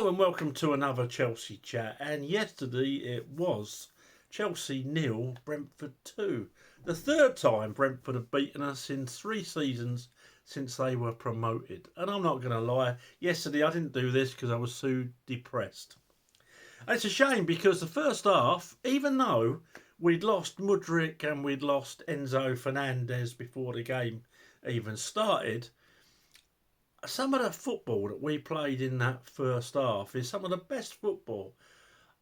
Hello and welcome to another Chelsea chat. And yesterday it was Chelsea 0, Brentford 2. The third time Brentford have beaten us in 3 seasons since they were promoted. And I'm not going to lie, yesterday I didn't do this because I was so depressed. And it's a shame because the first half, even though we'd lost Mudryk and we'd lost Enzo Fernandez before the game even started, some of the football that we played in that first half is some of the best football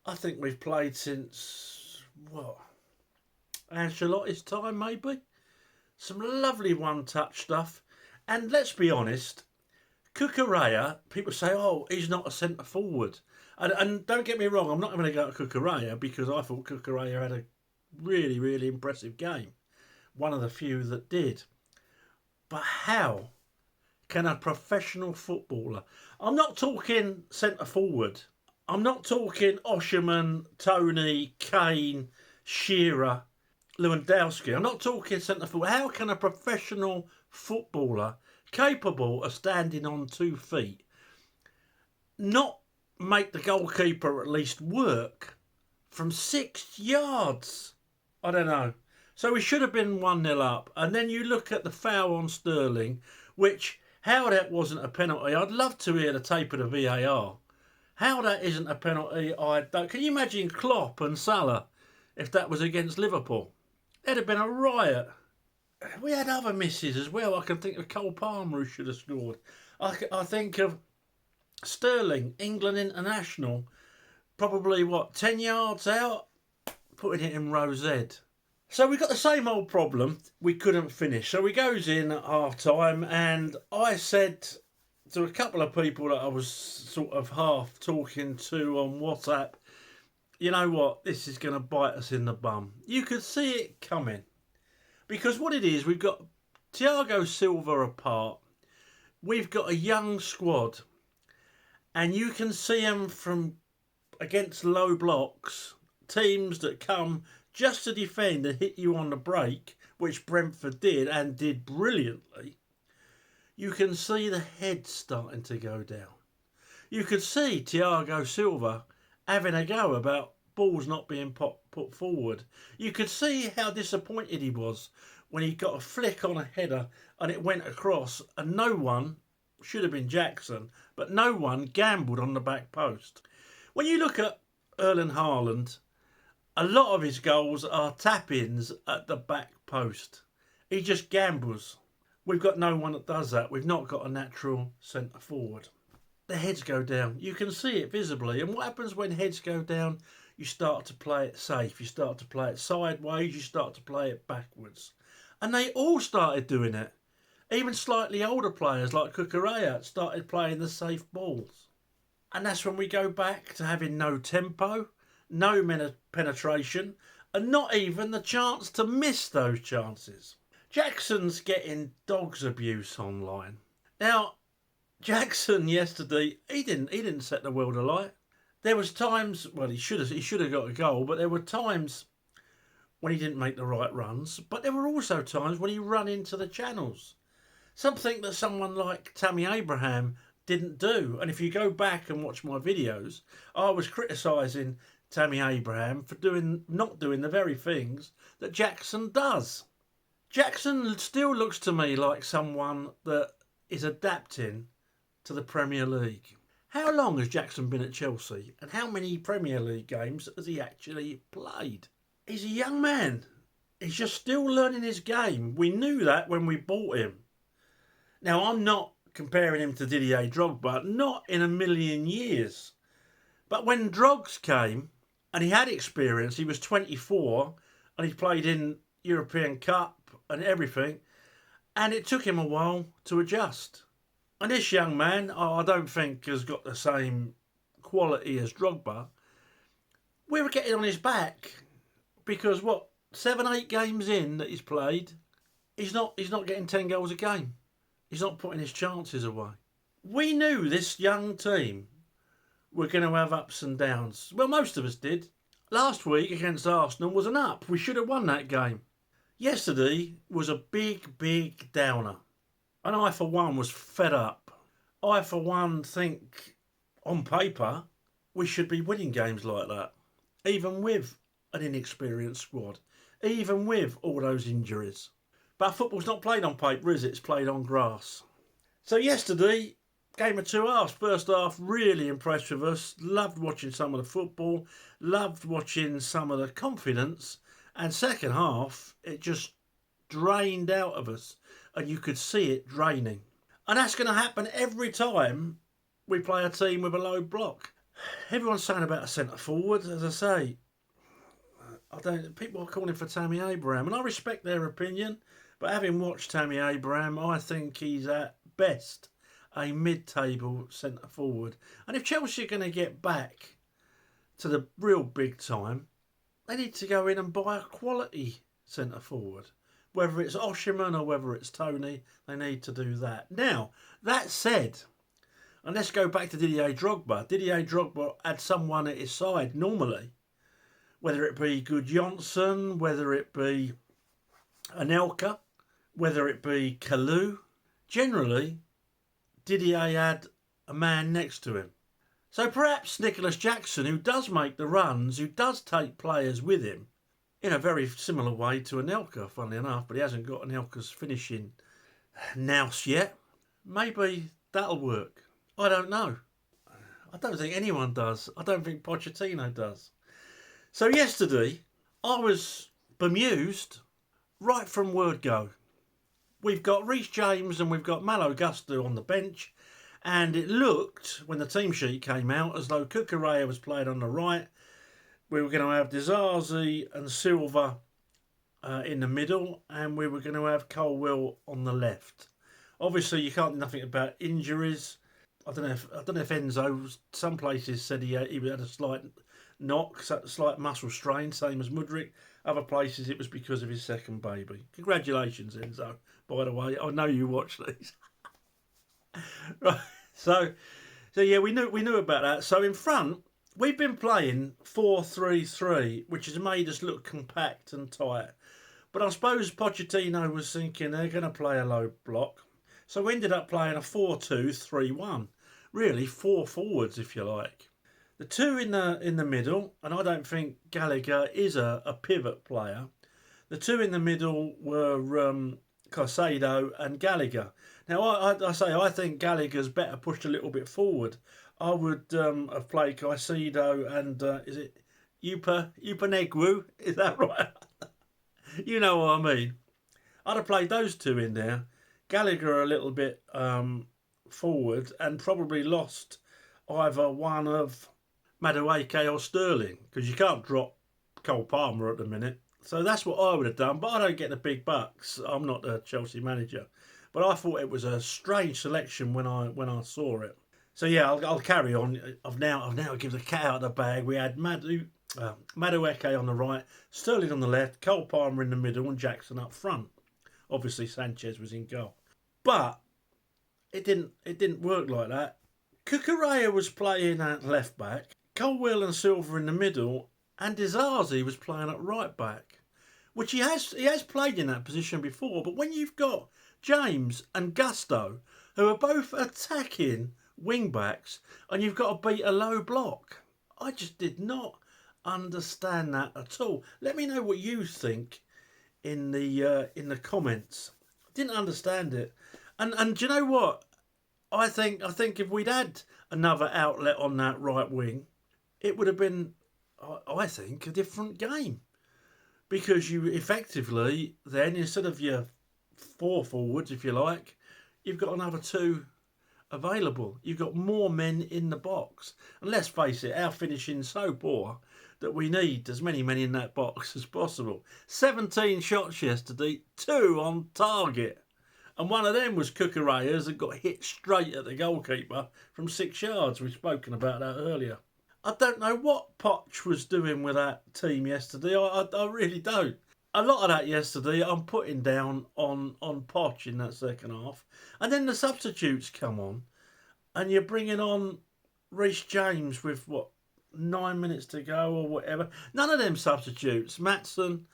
I think we've played since, Ancelotti's time maybe? Some lovely one-touch stuff. And let's be honest, Cucurella, people say, oh, he's not a centre-forward. And don't get me wrong, I'm not going to go at Cucurella because I thought Cucurella had a really, really impressive game. One of the few that did. But how can a professional footballer, I'm not talking centre forward, I'm not talking Osherman, Tony, Kane, Shearer, Lewandowski, I'm not talking centre forward. How can a professional footballer capable of standing on 2 feet not make the goalkeeper at least work from 6 yards? I don't know. So we should have been 1-0 up. And then you look at the foul on Sterling, which, how that wasn't a penalty, I'd love to hear the tape of the VAR. How that isn't a penalty, I don't. Can you imagine Klopp and Salah if that was against Liverpool? It'd have been a riot. We had other misses as well. I can think of Cole Palmer who should have scored. I think of Sterling, England international, probably 10 yards out, putting it in row Z. So we got the same old problem. We couldn't finish. So we goes in at half time, and I said to a couple of people that I was sort of half talking to on WhatsApp, you know what, this is going to bite us in the bum. You could see it coming. Because what it is, we've got Thiago Silva apart. We've got a young squad. And you can see them from against low blocks, teams that come just to defend and hit you on the break, which Brentford did and did brilliantly. You can see the heads starting to go down. You could see Thiago Silva having a go about balls not being put forward. You could see how disappointed he was when he got a flick on a header and it went across, and no one, should have been Jackson, but no one gambled on the back post. When you look at Erling Haaland, a lot of his goals are tap-ins at the back post. He just gambles. We've got no one that does that. We've not got a natural centre forward. The heads go down. You can see it visibly. And what happens when heads go down? You start to play it safe. You start to play it sideways. You start to play it backwards. And they all started doing it. Even slightly older players like Cucurella started playing the safe balls. And that's when we go back to having no tempo, no penetration, and not even the chance to miss those chances. Jackson's getting dog's abuse online. Now, Jackson yesterday, he didn't set the world alight. There was times, he should have got a goal, but there were times when he didn't make the right runs, but there were also times when he ran into the channels. Something that someone like Tammy Abraham didn't do. And if you go back and watch my videos, I was criticising Tammy Abraham for not doing the very things that Jackson does. Jackson still looks to me like someone that is adapting to the Premier League. How long has Jackson been at Chelsea, and how many Premier League games has he actually played? He's a young man. He's just still learning his game. We knew that when we bought him. Now, I'm not comparing him to Didier Drogba, not in a million years. But when Drogs came, and he had experience, he was 24, and he played in European Cup and everything, and it took him a while to adjust. And this young man, I don't think has got the same quality as Drogba. We were getting on his back because 7-8 games in that he's played, he's not getting 10 goals a game. He's not putting his chances away. We knew this young team were going to have ups and downs. Well, most of us did. Last week against Arsenal was an up. We should have won that game. Yesterday was a big, big downer. And I, for one, was fed up. I, for one, think on paper, we should be winning games like that, even with an inexperienced squad, even with all those injuries. But football's not played on paper, is it? It's played on grass. So yesterday, game of two halves. First half, really impressed with us. Loved watching some of the football. Loved watching some of the confidence. And second half, it just drained out of us. And you could see it draining. And that's going to happen every time we play a team with a low block. Everyone's saying about a centre forward. As I say, people are calling for Tammy Abraham. And I respect their opinion. But having watched Tammy Abraham, I think he's at best a mid-table centre forward. And if Chelsea are going to get back to the real big time, they need to go in and buy a quality centre forward. Whether it's Osherman or whether it's Tony, they need to do that. Now, that said, and let's go back to Didier Drogba. Didier Drogba had someone at his side normally, whether it be Gudjonsson, whether it be Anelka, whether it be Kalou. Generally, Didier had a man next to him. So perhaps Nicholas Jackson, who does make the runs, who does take players with him, in a very similar way to Anelka, funnily enough, but he hasn't got Anelka's finishing nous yet. Maybe that'll work. I don't know. I don't think anyone does. I don't think Pochettino does. So yesterday, I was bemused right from word go. We've got Reece James and we've got Malo Gusto on the bench, and it looked, when the team sheet came out, as though Cucurella was playing on the right. We were going to have Disasi and Silva in the middle, and we were going to have Colwill on the left. Obviously, you can't do nothing about injuries. I don't know if Enzo, some places said he had a slight knock, slight muscle strain, same as Mudryk. Other places it was because of his second baby. Congratulations, Enzo. By the way, I know you watch these. Right. So yeah, we knew about that. So in front, we've been playing 4-3-3, which has made us look compact and tight. But I suppose Pochettino was thinking they're going to play a low block. So we ended up playing a 4-2-3-1. Really, four forwards, if you like. The two in the middle, and I don't think Gallagher is a pivot player. The two in the middle were Caicedo and Gallagher. Now, I think Gallagher's better pushed a little bit forward. I would have played Caicedo and, is it Upanegwu? Is that right? You know what I mean. I'd have played those two in there. Gallagher a little bit forward and probably lost either one of Madueke or Sterling, because you can't drop Cole Palmer at the minute. So that's what I would have done, but I don't get the big bucks. I'm not the Chelsea manager. But I thought it was a strange selection when I saw it. So yeah, I'll carry on. I've now given the cat out of the bag. We had Madueke on the right, Sterling on the left, Cole Palmer in the middle, and Jackson up front. Obviously Sanchez was in goal. But it didn't work like that. Cucurella was playing at left back, Colwill and Silva in the middle, and Disasi was playing at right back, which he has played in that position before. But when you've got James and Gusto, who are both attacking wing backs, and you've got to beat a low block, I just did not understand that at all. Let me know what you think in the comments. Didn't understand it, and do you know what? I think if we'd had another outlet on that right wing, it would have been, I think, a different game, because you effectively then, instead of your four forwards, if you like, you've got another two available. You've got more men in the box, and let's face it, our finishing's so poor that we need as many men in that box as possible. 17 shots yesterday, 2 on target. And one of them was Cucurella's that got hit straight at the goalkeeper from 6 yards. We've spoken about that earlier. I don't know what Poch was doing with that team yesterday. I really don't. A lot of that yesterday I'm putting down on Poch in that second half. And then the substitutes come on, and you're bringing on Reece James with, 9 minutes to go or whatever. None of them substitutes, Maatsen,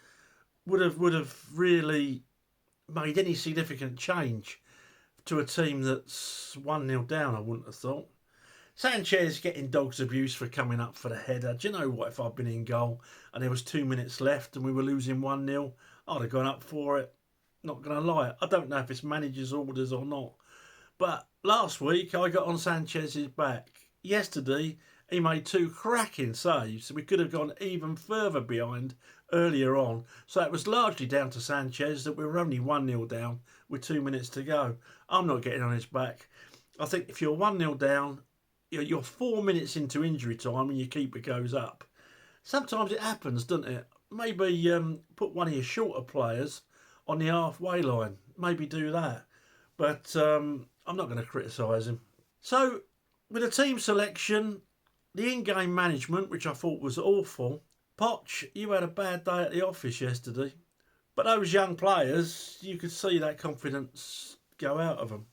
would have really made any significant change to a team that's 1-0 down, I wouldn't have thought. Sanchez getting dog's abuse for coming up for the header. Do you know what? If I'd been in goal and there was 2 minutes left and we were losing 1-0, I'd have gone up for it. Not going to lie. I don't know if it's manager's orders or not. But last week, I got on Sanchez's back. Yesterday, he made 2 cracking saves. We could have gone even further behind earlier on. So it was largely down to Sanchez that we were only 1-0 down with 2 minutes to go. I'm not getting on his back. I think if you're 1-0 down, you're 4 minutes into injury time and your keeper goes up. Sometimes it happens, doesn't it? Maybe put one of your shorter players on the halfway line. Maybe do that. But I'm not going to criticise him. So, with the team selection, the in-game management, which I thought was awful. Poch, you had a bad day at the office yesterday. But those young players, you could see that confidence go out of them.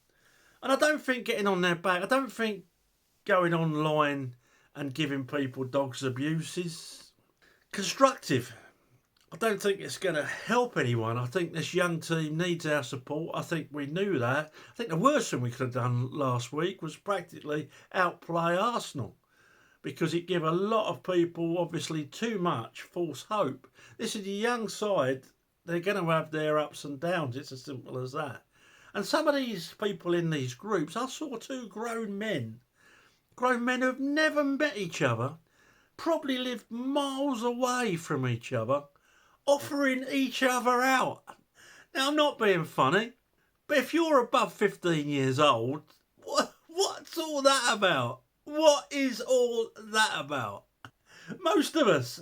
And I don't think getting on their back, I don't think going online and giving people dogs abuse is constructive. I don't think it's going to help anyone. I think this young team needs our support. I think we knew that. I think the worst thing we could have done last week was practically outplay Arsenal, because it gave a lot of people, obviously, too much false hope. This is a young side. They're going to have their ups and downs. It's as simple as that. And some of these people in these groups, I saw 2 grown men who've never met each other, probably lived miles away from each other, offering each other out. Now, I'm not being funny, but if you're above 15 years old, what's all that about? What is all that about? Most of us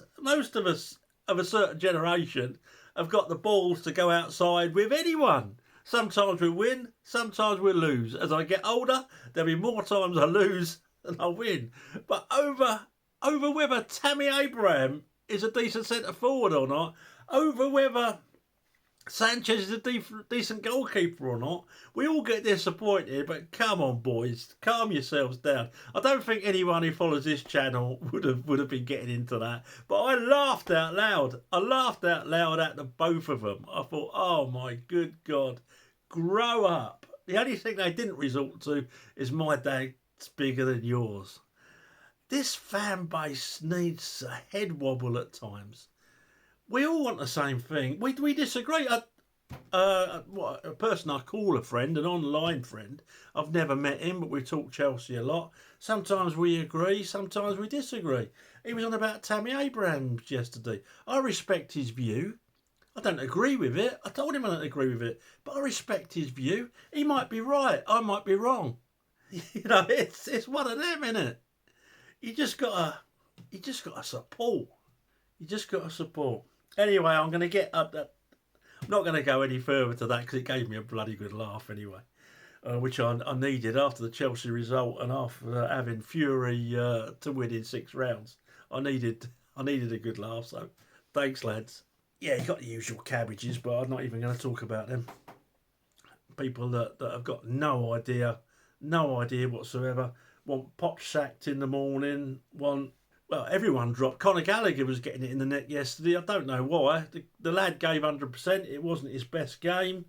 of a certain generation have got the balls to go outside with anyone. Sometimes we win, sometimes we lose. As I get older, there'll be more times I lose than I win. But over whether Tammy Abraham is a decent centre forward or not, over whether Sanchez is a decent goalkeeper or not, we all get disappointed. But come on, boys, calm yourselves down. I don't think anyone who follows this channel would have been getting into that. But I laughed out loud. I laughed out loud at the both of them. I thought, oh my good God, grow up. The only thing they didn't resort to is my dad's bigger than yours. This fan base needs a head wobble at times. We all want the same thing. We disagree. A person I call a friend, an online friend, I've never met him, but we talk Chelsea a lot. Sometimes we agree, sometimes we disagree. He was on about Tammy Abraham yesterday. I respect his view. I don't agree with it. I told him I don't agree with it, but I respect his view. He might be right. I might be wrong. You know, it's one of them, isn't it? You just gotta support. You just gotta support. Anyway, I'm going to get up that. I'm not going to go any further to that because it gave me a bloody good laugh anyway, which I needed after the Chelsea result and after having Fury to win in 6 rounds. I needed a good laugh. So, thanks, lads. Yeah, you got the usual cabbages, but I'm not even going to talk about them. People that have got no idea whatsoever. Want Poch sacked in the morning. Well, everyone dropped. Conor Gallagher was getting it in the net yesterday. I don't know why. The lad gave 100%. It wasn't his best game.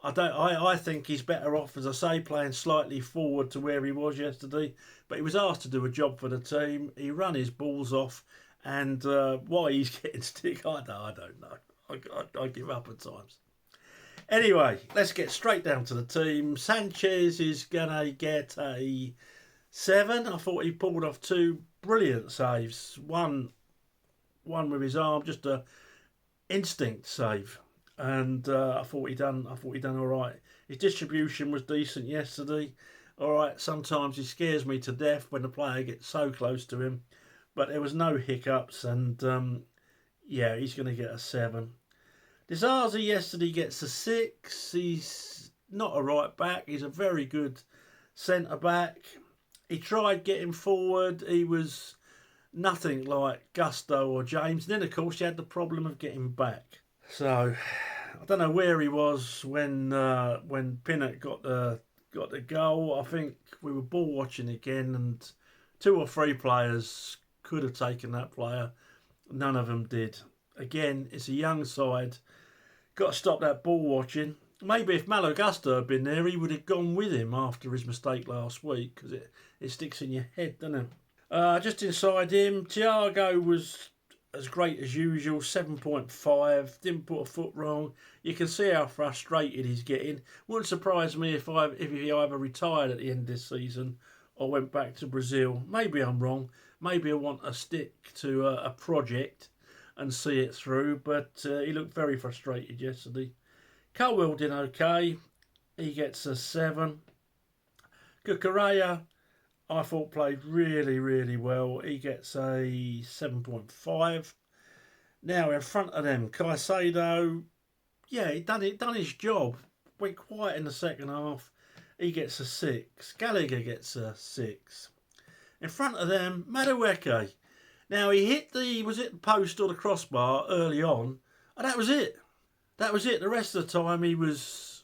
I think he's better off, as I say, playing slightly forward to where he was yesterday. But he was asked to do a job for the team. He ran his balls off, and why he's getting stick, I don't know. I give up at times. Anyway, let's get straight down to the team. Sanchez is gonna get a 7. I thought he pulled off 2 brilliant saves. One with his arm, just a instinct save, and I thought he done all right. His distribution was decent yesterday. All right, sometimes he scares me to death when the player gets so close to him, but there was no hiccups, and yeah, he's going to get a 7. Disasi yesterday gets a 6. He's not a right back. He's a very good centre back. He tried getting forward. He was nothing like Gusto or James. And then, of course, he had the problem of getting back. So, I don't know where he was when Pinnock got the goal. I think we were ball watching again, and 2 or 3 players could have taken that player. None of them did. Again, it's a young side. Got to stop that ball watching. Maybe if Malo Gusto had been there, he would have gone with him after his mistake last week, because it sticks in your head, doesn't it? Just inside him, Thiago was as great as usual, 7.5, didn't put a foot wrong. You can see how frustrated he's getting. Wouldn't surprise me if he either retired at the end of this season or went back to Brazil. Maybe I'm wrong. Maybe I want to stick to a project and see it through, but he looked very frustrated yesterday. Colwill did okay. He gets a 7. Cucurella, I thought, played really, really well. He gets a 7.5. Now, in front of them, Caicedo, yeah, he done his job. Went quiet in the second half. He gets a 6. Gallagher gets a 6. In front of them, Madueke. Now, he hit the post or the crossbar early on, and that was it. That was it. The rest of the time, he was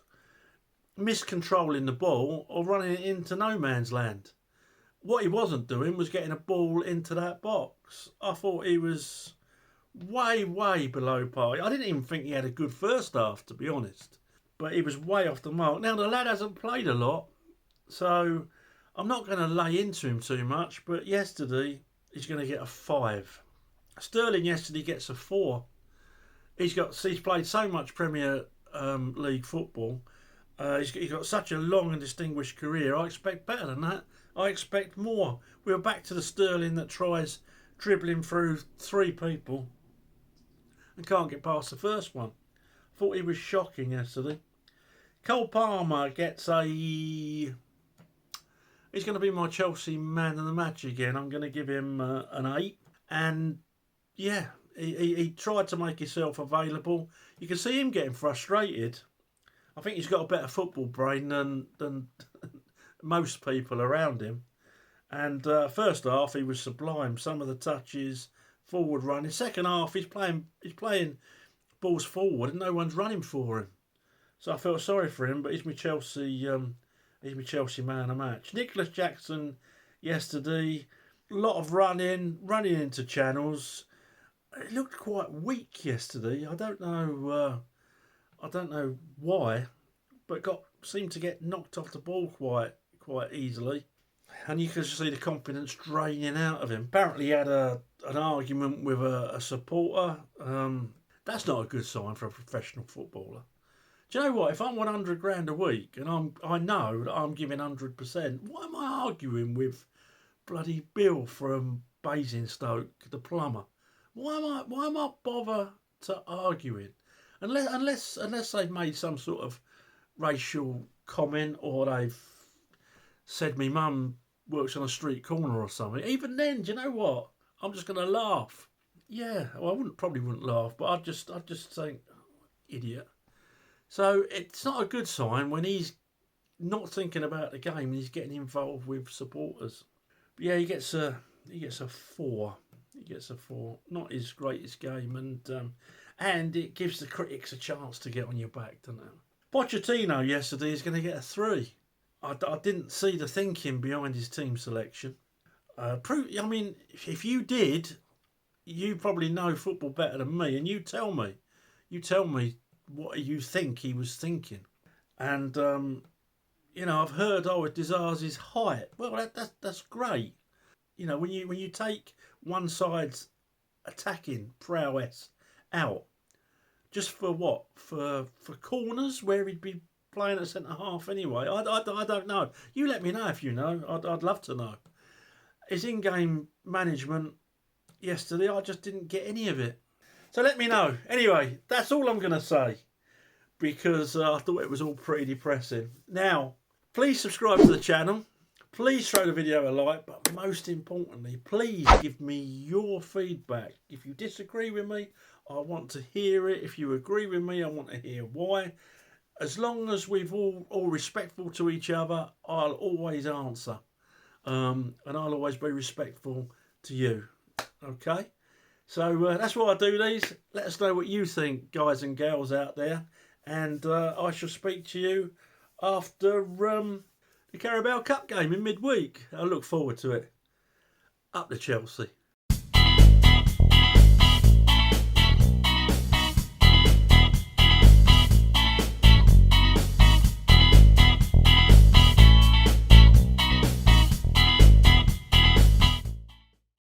miscontrolling the ball or running it into no man's land. What he wasn't doing was getting a ball into that box. I thought he was way, way below par. I didn't even think he had a good first half, to be honest. But he was way off the mark. Now, the lad hasn't played a lot, so I'm not going to lay into him too much. But yesterday, he's going to get a 5. Sterling yesterday gets a 4. He's played so much Premier League football. He's got such a long and distinguished career. I expect better than that. I expect more. We're back to the Sterling that tries dribbling through 3 people and can't get past the first one. Thought he was shocking yesterday. Cole Palmer gets a... He's going to be my Chelsea man of the match again. I'm going to give him an 8. And yeah, he tried to make himself available. You can see him getting frustrated. I think he's got a better football brain than most people around him. And first half he was sublime. Some of the touches, forward running. Second half he's playing balls forward and no one's running for him. So I felt sorry for him, but he's my Chelsea man of the match. Nicholas Jackson yesterday, a lot of running into channels. It looked quite weak yesterday. I don't know why, but seemed to get knocked off the ball quite easily, and you can see the confidence draining out of him. Apparently, he had an argument with a supporter. That's not a good sign for a professional footballer. Do you know what? If I'm 100 grand a week and I know that I'm giving 100%, why am I arguing with bloody Bill from Basingstoke, the plumber? Why am I bother to arguing? Unless they've made some sort of racial comment or they've said me mum works on a street corner or something. Even then, do you know what? I'm just going to laugh. Yeah, well, probably wouldn't laugh, but I'd just think, idiot. So it's not a good sign when he's not thinking about the game and he's getting involved with supporters. But yeah, he gets a 4. He gets a 4. Not his greatest game, and it gives the critics a chance to get on your back, doesn't it? Pochettino yesterday is going to get a 3. I didn't see the thinking behind his team selection. I mean, if you did, you probably know football better than me, and you tell me what you think he was thinking. And I've heard Disasi's height. Well, that's great. When you take one side's attacking prowess out, just for what? For corners where he'd be playing at centre half anyway. I don't know. You let me know if you know. I'd love to know. His in-game management yesterday, I just didn't get any of it. So let me know. Anyway, that's all I'm going to say, because I thought it was all pretty depressing. Now, please subscribe to the channel. Please throw the video a like, but most importantly, please give me your feedback. If you disagree with me, I want to hear it. If you agree with me, I want to hear why. As long as we've all respectful to each other, I'll always answer. And I'll always be respectful to you. Okay? So that's why I do these. Let us know what you think, guys and girls out there. And I shall speak to you after the Carabao Cup game in midweek. I look forward to it. Up to Chelsea.